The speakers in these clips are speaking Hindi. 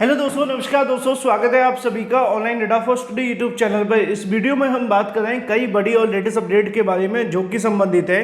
हेलो दोस्तों, नमस्कार दोस्तों, स्वागत है आप सभी का online data for study YouTube channel पर। इस वीडियो में हम बात कर रहे हैं कई बड़ी और लेटेस्ट अपडेट के बारे में जो कि संबंधित है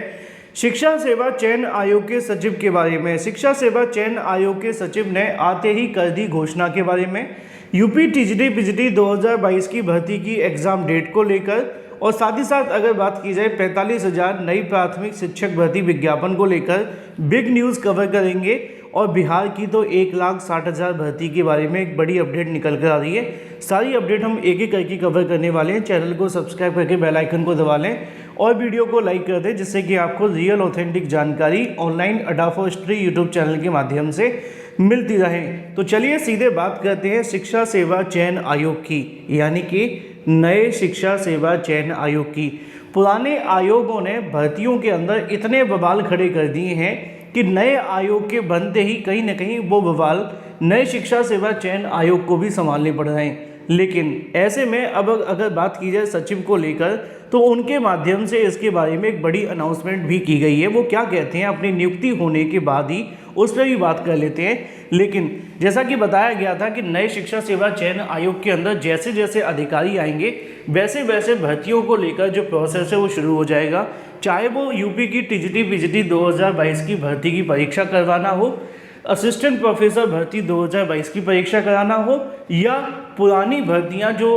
शिक्षा सेवा चयन आयोग के सचिव के बारे में। शिक्षा सेवा चयन आयोग के सचिव ने आते ही कर दी घोषणा के बारे में, यूपी टीजीटी पीजीटी 2022 की भर्ती की एग्जाम डेट को लेकर, और साथ ही साथ अगर बात की जाए 45,000 नई प्राथमिक शिक्षक भर्ती विज्ञापन को लेकर बिग न्यूज़ कवर करेंगे। और बिहार की तो 1,60,000 भर्ती के बारे में एक बड़ी अपडेट निकल कर आ रही है। सारी अपडेट हम एक एक करके कवर करने वाले हैं। चैनल को सब्सक्राइब करके बेल आइकन को दबा लें और वीडियो को लाइक कर दें, जिससे कि आपको रियल ऑथेंटिक जानकारी online data for study YouTube channel के माध्यम से मिलती रहे। तो चलिए सीधे बात करते हैं शिक्षा सेवा चयन आयोग की, यानी कि नए शिक्षा सेवा चयन आयोग की। पुराने आयोगों ने भर्तियों के अंदर इतने बवाल खड़े कर दिए हैं कि नए आयोग के बनते ही कहीं ना कहीं वो बवाल नए शिक्षा सेवा चयन आयोग को भी संभालने पड़ रहे हैं। लेकिन ऐसे में अब अगर बात की जाए सचिव को लेकर, तो उनके माध्यम से इसके बारे में एक बड़ी अनाउंसमेंट भी की गई है। वो क्या कहते हैं अपनी नियुक्ति होने के बाद ही उस पर भी बात कर लेते हैं। लेकिन जैसा कि बताया गया था कि नए शिक्षा सेवा चयन आयोग के अंदर जैसे जैसे अधिकारी आएंगे वैसे वैसे भर्तियों को लेकर जो प्रोसेस है वो शुरू हो जाएगा। चाहे वो यूपी की टीजीटी पीजीटी 2022 की भर्ती की परीक्षा करवाना हो, असिस्टेंट प्रोफेसर भर्ती 2022 की परीक्षा कराना हो, या पुरानी भर्तियां जो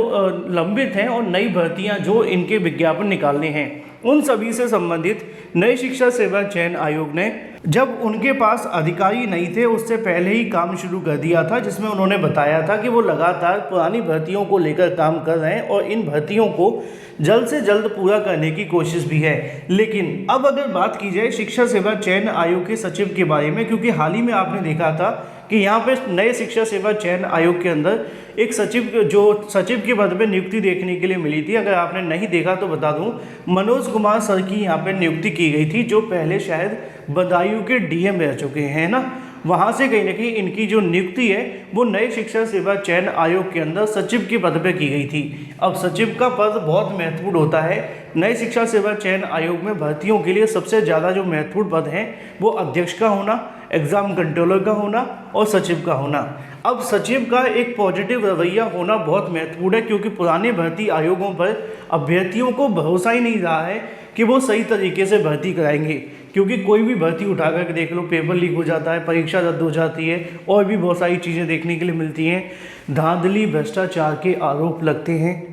लंबित हैं और नई भर्तियां जो इनके विज्ञापन निकालने हैं, उन सभी से संबंधित नई शिक्षा सेवा चयन आयोग ने जब उनके पास अधिकारी नहीं थे उससे पहले ही काम शुरू कर दिया था, जिसमें उन्होंने बताया था कि वो लगातार पुरानी भर्तियों को लेकर काम कर रहे हैं और इन भर्तियों को जल्द से जल्द पूरा करने की कोशिश भी है। लेकिन अब अगर बात की जाए शिक्षा सेवा चयन आयोग के सचिव के बारे में, क्योंकि हाल ही में आपने देखा था कि यहाँ पे नए शिक्षा सेवा चयन आयोग के अंदर एक सचिव जो सचिव के पद पे नियुक्ति देखने के लिए मिली थी। अगर आपने नहीं देखा तो बता दूं, मनोज कुमार सर की यहाँ पे नियुक्ति की गई थी, जो पहले शायद बदायूं के डीएम रह चुके हैं ना। वहाँ से कहीं ना कहीं इनकी जो नियुक्ति है वो नए शिक्षा सेवा चयन आयोग के अंदर सचिव के पद पे की गई थी। अब सचिव का पद बहुत महत्वपूर्ण होता है। नए शिक्षा सेवा चयन आयोग में भर्तियों के लिए सबसे ज़्यादा जो महत्वपूर्ण पद हैं वो अध्यक्ष का होना, एग्ज़ाम कंट्रोलर का होना और सचिव का होना। अब सचिव का एक पॉजिटिव रवैया होना बहुत महत्वपूर्ण है, क्योंकि पुराने भर्ती आयोगों पर अभ्यर्थियों को भरोसा ही नहीं रहा है कि वो सही तरीके से भर्ती कराएंगे। क्योंकि कोई भी भर्ती उठा कर देख लो, पेपर लीक हो जाता है, परीक्षा रद्द हो जाती है और भी बहुत सारी चीज़ें देखने के लिए मिलती हैं। धांधली भ्रष्टाचार के आरोप लगते हैं।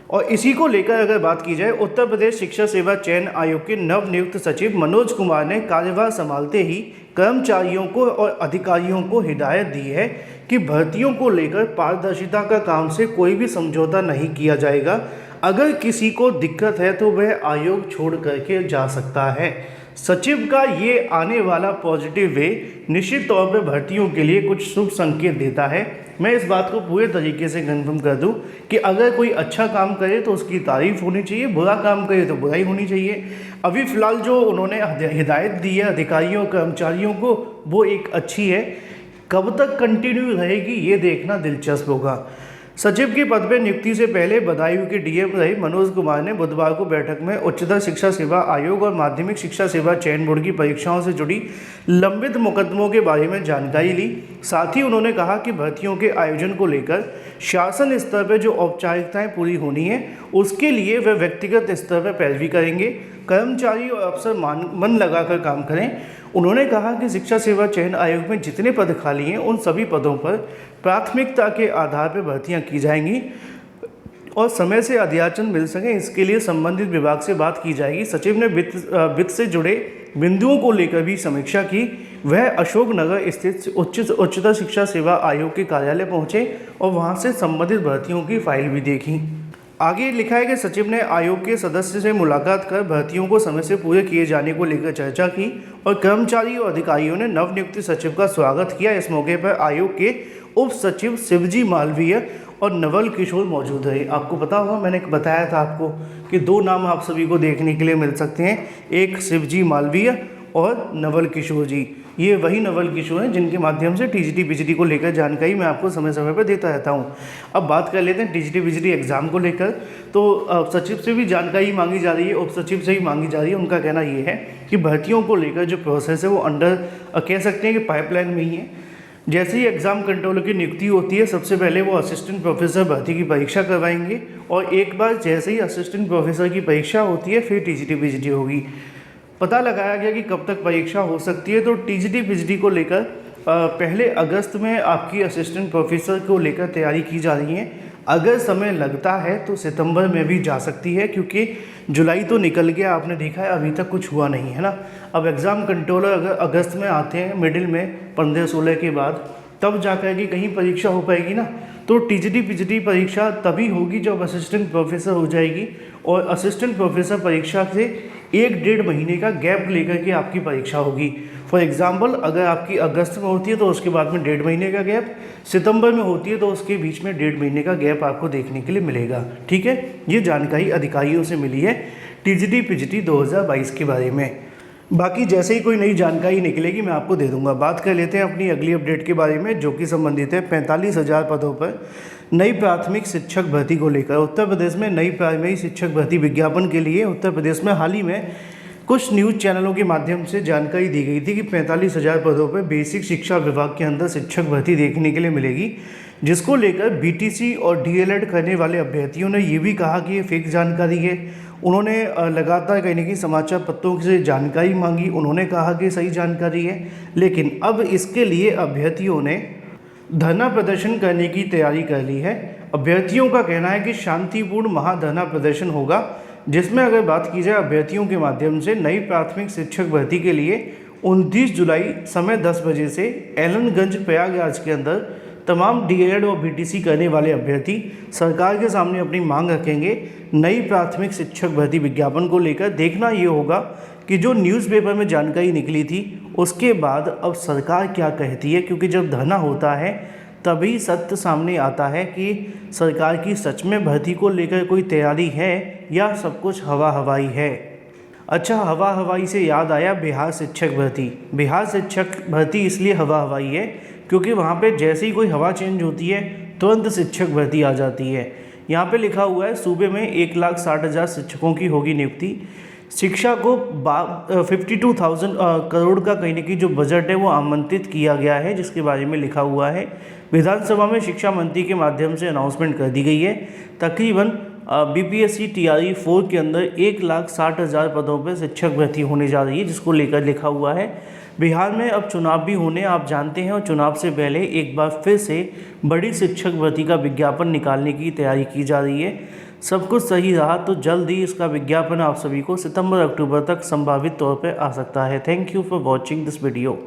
और इसी को लेकर अगर बात की जाए, उत्तर प्रदेश शिक्षा सेवा चयन आयोग के नवनियुक्त सचिव मनोज कुमार ने कार्यभार संभालते ही कर्मचारियों को और अधिकारियों को हिदायत दी है कि भर्तियों को लेकर पारदर्शिता का काम से कोई भी समझौता नहीं किया जाएगा। अगर किसी को दिक्कत है तो वह आयोग छोड़ करके जा सकता है। सचिव का ये आने वाला पॉजिटिव वे निश्चित तौर पर भर्तियों के लिए कुछ शुभ संकेत देता है। मैं इस बात को पूरे तरीके से कन्फर्म कर दूं कि अगर कोई अच्छा काम करे तो उसकी तारीफ होनी चाहिए, बुरा काम करे तो बुराई होनी चाहिए। अभी फ़िलहाल जो उन्होंने हिदायत दी है अधिकारियों कर्मचारियों को वो एक अच्छी है। कब तक कंटिन्यू रहेगी ये देखना दिलचस्प होगा। सचिव के पद पर नियुक्ति से पहले बदायूं के डीएम रहे मनोज कुमार ने बुधवार को बैठक में उच्चतर शिक्षा सेवा आयोग और माध्यमिक शिक्षा सेवा चयन बोर्ड की परीक्षाओं से जुड़ी लंबित मुकदमों के बारे में जानकारी ली। साथ ही उन्होंने कहा कि भर्तियों के आयोजन को लेकर शासन स्तर पर जो औपचारिकताएं पूरी होनी है उसके लिए वे व्यक्तिगत स्तर पर पैरवी करेंगे। कर्मचारी और अफसर मन लगाकर काम करें। उन्होंने कहा कि शिक्षा सेवा चयन आयोग में जितने पद खाली हैं उन सभी पदों पर प्राथमिकता के आधार पर भर्तियां की जाएंगी और समय से अध्याचन मिल सके इसके लिए संबंधित विभाग से बात की जाएगी। सचिव ने वित्त से जुड़े बिंदुओं को लेकर भी समीक्षा की। वह अशोकनगर स्थित उच्चतर शिक्षा सेवा आयोग के कार्यालय पहुंचे और वहां से संबंधित भर्तियों की फाइल भी देखी। आगे लिखा है कि सचिव ने आयोग के सदस्य से मुलाकात कर भर्तियों को समय से पूरे किए जाने को लेकर चर्चा की और कर्मचारी और अधिकारियों ने नवनियुक्त सचिव का स्वागत किया। इस मौके पर आयोग के उप सचिव शिवजी मालवीय और नवल किशोर मौजूद रहे। आपको पता होगा, मैंने बताया था आपको कि दो नाम आप सभी को देखने के लिए मिल सकते हैं, एक शिवजी मालवीय और नवल किशोर जी। ये वही नवल किशोर हैं जिनके माध्यम से टीजीटी पीजीटी को लेकर जानकारी मैं आपको समय समय पर देता रहता हूँ। अब बात कर लेते हैं टीजीटी पीजीटी एग्ज़ाम को लेकर। तो सचिव से भी जानकारी मांगी जा रही है, उप सचिव से भी मांगी जा रही है। उनका कहना ये है कि भर्तियों को लेकर जो प्रोसेस है वो अंडर कह सकते हैं कि पाइपलाइन में ही है। जैसे ही एग्ज़ाम कंट्रोलर की नियुक्ति होती है, सबसे पहले वो असिस्टेंट प्रोफेसर भर्ती की परीक्षा करवाएंगे और एक बार जैसे ही असिस्टेंट प्रोफेसर की परीक्षा होती है फिर टीजीटी पीजीटी होगी। पता लगाया गया कि कब तक परीक्षा हो सकती है, तो टीजीटी पीजीटी को लेकर पहले अगस्त में आपकी असिस्टेंट प्रोफेसर को लेकर तैयारी की जा रही है। अगर समय लगता है तो सितंबर में भी जा सकती है, क्योंकि जुलाई तो निकल गया, आपने देखा है अभी तक कुछ हुआ नहीं है ना। अब एग्ज़ाम कंट्रोलर अगर अगस्त में आते हैं मिडिल में 15-16 के बाद, तब जा कर के कहीं परीक्षा हो पाएगी ना। तो टीजीटी पीजीटी परीक्षा तभी होगी जब असिस्टेंट प्रोफेसर हो जाएगी, और असिस्टेंट प्रोफेसर परीक्षा से 1-1.5 महीने का गैप लेकर के आपकी परीक्षा होगी। फॉर एग्जांपल अगर आपकी अगस्त में होती है तो उसके बाद में 1.5 महीने का गैप, सितंबर में होती है तो उसके बीच में 1.5 महीने का गैप आपको देखने के लिए मिलेगा। ठीक है, ये जानकारी अधिकारियों से मिली है टीजीटी पीजीटी 2022 के बारे में। बाकी जैसे ही कोई नई जानकारी निकलेगी मैं आपको दे दूंगा। बात कर लेते हैं अपनी अगली अपडेट के बारे में, जो कि संबंधित है 45,000 पदों पर नई प्राथमिक शिक्षक भर्ती को लेकर। उत्तर प्रदेश में नई प्राइमरी शिक्षक भर्ती विज्ञापन के लिए उत्तर प्रदेश में हाल ही में कुछ न्यूज़ चैनलों के माध्यम से जानकारी दी गई थी कि 45,000 पदों पर बेसिक शिक्षा विभाग के अंदर शिक्षक भर्ती देखने के लिए मिलेगी, जिसको लेकर बीटीसी और डीएलएड करने वाले अभ्यर्थियों ने ये भी कहा कि ये फेक जानकारी है। उन्होंने लगातार कहीं ना कहीं समाचार पत्रों से जानकारी मांगी, उन्होंने कहा कि सही जानकारी है, लेकिन अब इसके लिए अभ्यर्थियों ने धरना प्रदर्शन करने की तैयारी कर ली है। अभ्यर्थियों का कहना है कि शांतिपूर्ण महाधरना प्रदर्शन होगा, जिसमें अगर बात की जाए अभ्यर्थियों के माध्यम से नई प्राथमिक शिक्षक भर्ती के लिए 29 जुलाई समय 10 बजे से एलनगंज प्रयागराज के अंदर तमाम डीएलएड और बीटीसी करने वाले अभ्यर्थी सरकार के सामने अपनी मांग रखेंगे नई प्राथमिक शिक्षक भर्ती विज्ञापन को लेकर। देखना ये होगा कि जो न्यूज़पेपर में जानकारी निकली थी उसके बाद अब सरकार क्या कहती है, क्योंकि जब धरना होता है तभी सत्य सामने आता है कि सरकार की सच में भर्ती को लेकर कोई तैयारी है या सब कुछ हवा हवाई है। अच्छा, हवा हवाई से याद आया बिहार शिक्षक भर्ती। बिहार शिक्षक भर्ती इसलिए हवा हवाई है क्योंकि वहाँ पे जैसे ही कोई हवा चेंज होती है तुरंत शिक्षक भर्ती आ जाती है। यहाँ पे लिखा हुआ है सूबे में 1,60,000 शिक्षकों की होगी नियुक्ति। शिक्षा को 52,000 करोड़ का कहीं ना कहीं जो बजट है वो आमंत्रित किया गया है, जिसके बारे में लिखा हुआ है। विधानसभा में शिक्षा मंत्री के माध्यम से अनाउंसमेंट कर दी गई है। तकरीबन बीपीएससी टीआरई 4 के अंदर 1,60,000 पदों पर शिक्षक भर्ती होने जा रही है, जिसको लेकर लिखा हुआ है। बिहार में अब चुनाव भी होने आप जानते हैं, और चुनाव से पहले एक बार फिर से बड़ी शिक्षक भर्ती का विज्ञापन निकालने की तैयारी की जा रही है। सब कुछ सही रहा तो जल्द ही इसका विज्ञापन आप सभी को सितंबर अक्टूबर तक संभावित तौर पर आ सकता है। Thank you for watching this video.